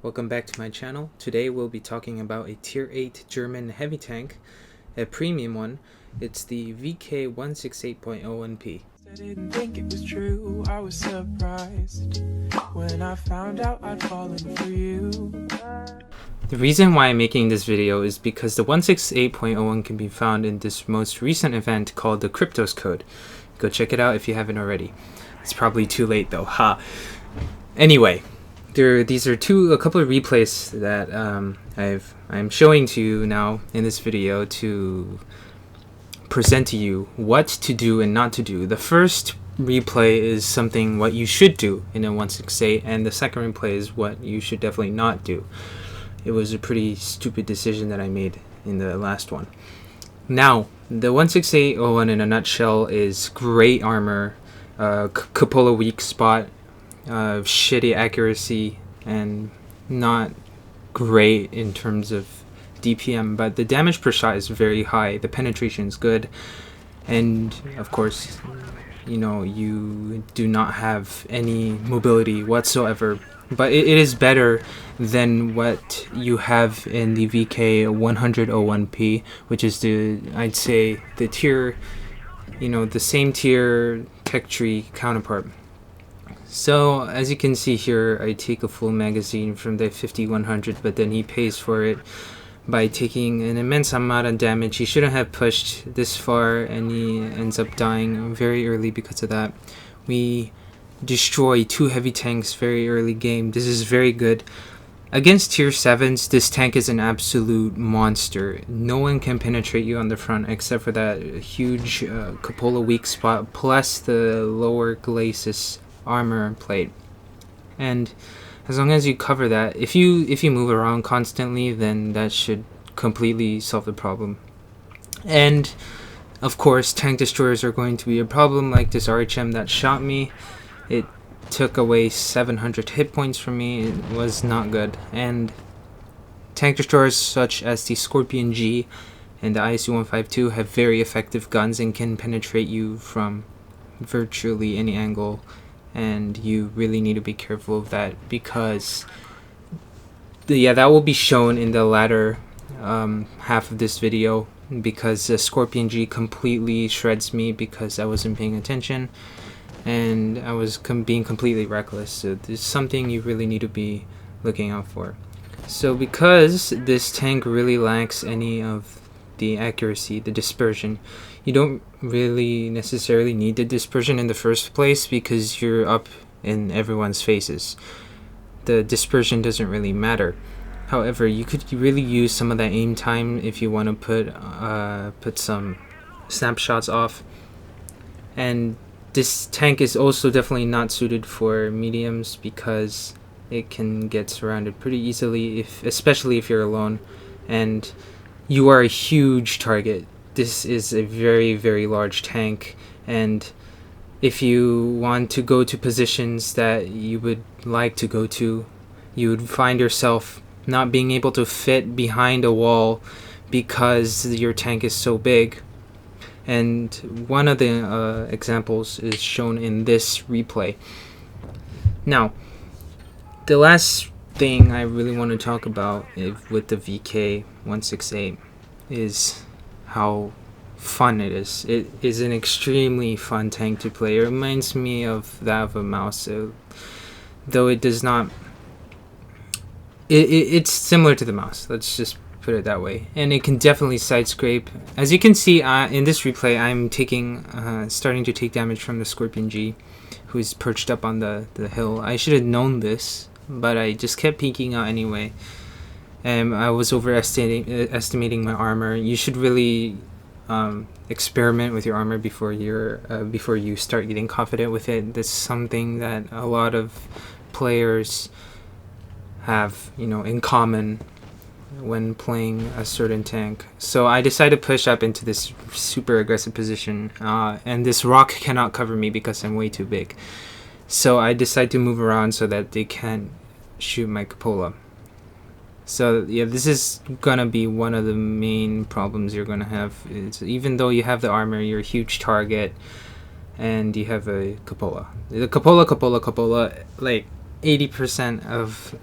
Welcome back to my channel. Today we'll be talking about a Tier 8 German heavy tank, a premium one. It's the VK168.01P. I didn't think it was true. I was surprised when I found out I'd fallen for you. The reason why I'm making this video is because the 168.01 can be found in this most recent event called the Cryptos Code. Go check it out if you haven't already. It's probably too late though, ha! Anyway, these are a couple of replays that I'm showing to you now in this video to present to you what to do and not to do. The first replay is something what you should do in a 168, and the second replay is what you should definitely not do. It was a pretty stupid decision that I made in the last one. Now, the 168.01 in a nutshell is great armor, cupola weak spot, shitty accuracy, and not great in terms of DPM, but the damage per shot is very high, the penetration is good, and of course, you know, you do not have any mobility whatsoever, but it is better than what you have in the VK100.01P, which is I'd say the tier, the same tier tech tree counterpart. So as you can see here, I take a full magazine from the 5100, but then he pays for it by taking an immense amount of damage. He shouldn't have pushed this far, and he ends up dying very early because of that. We destroy 2 heavy tanks very early game. This is very good. Against tier 7s, this tank is an absolute monster. No one can penetrate you on the front except for that huge cupola weak spot, plus the lower glacis armor plate. And as long as you cover that, if you move around constantly, then that should completely solve the problem. And of course, tank destroyers are going to be a problem, like this RHM that shot me. It took away 700 hit points from me. It was not good. And tank destroyers such as the Scorpion G and the ISU-152 have very effective guns and can penetrate you from virtually any angle, and you really need to be careful of that, because that will be shown in the latter half of this video, because the Scorpion G completely shreds me because I wasn't paying attention and I was being completely reckless. So there's something you really need to be looking out for. So because this tank really lacks any of the accuracy, the dispersion, you don't really necessarily need the dispersion in the first place because you're up in everyone's faces. The dispersion doesn't really matter. However, you could really use some of that aim time if you want to put some snapshots off. And this tank is also definitely not suited for mediums because it can get surrounded pretty easily, especially if you're alone and you are a huge target. This is a very, very large tank, and if you want to go to positions that you would like to go to, you would find yourself not being able to fit behind a wall because your tank is so big. And one of the examples is shown in this replay. Now, the last thing I really want to talk about with the VK168 is how fun it is. It is an extremely fun tank to play. It reminds me of that of a mouse, though it does not. It's similar to the mouse. Let's just put it that way. And it can definitely side scrape. As you can see in this replay, I'm starting to take damage from the Scorpion G, who's perched up on the hill. I should have known this, but I just kept peeking out anyway. I was estimating my armor. You should really experiment with your armor before you start getting confident with it. That's something that a lot of players have, in common when playing a certain tank. So I decided to push up into this super aggressive position, and this rock cannot cover me because I'm way too big. So I decided to move around so that they can't shoot my cupola. So yeah, this is gonna be one of the main problems you're gonna have. Is even though you have the armor, you're a huge target, and you have a cupola. The cupola, like 80% of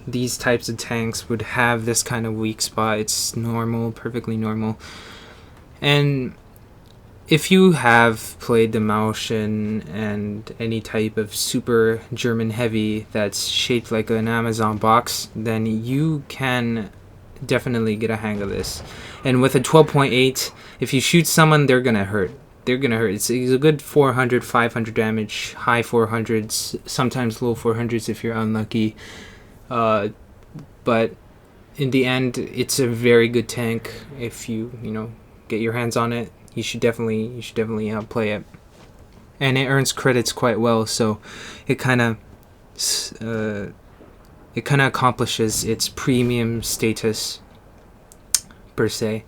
these types of tanks would have this kind of weak spot. It's normal, perfectly normal. And if you have played the Maotian and any type of super German heavy that's shaped like an Amazon box, then you can definitely get a hang of this. And with a 12.8, if you shoot someone, they're gonna hurt. It's a good 400, 500 damage, high 400s, sometimes low 400s if you're unlucky. But in the end, it's a very good tank. If you get your hands on it, you should definitely play it. And it earns credits quite well, so it kind of accomplishes its premium status per se.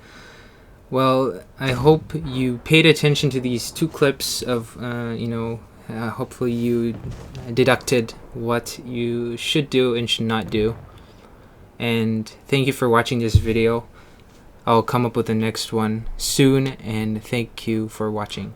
Well, I hope you paid attention to these two clips of hopefully you deducted what you should do and should not do. And thank you for watching this video. I'll come up with the next one soon, and thank you for watching.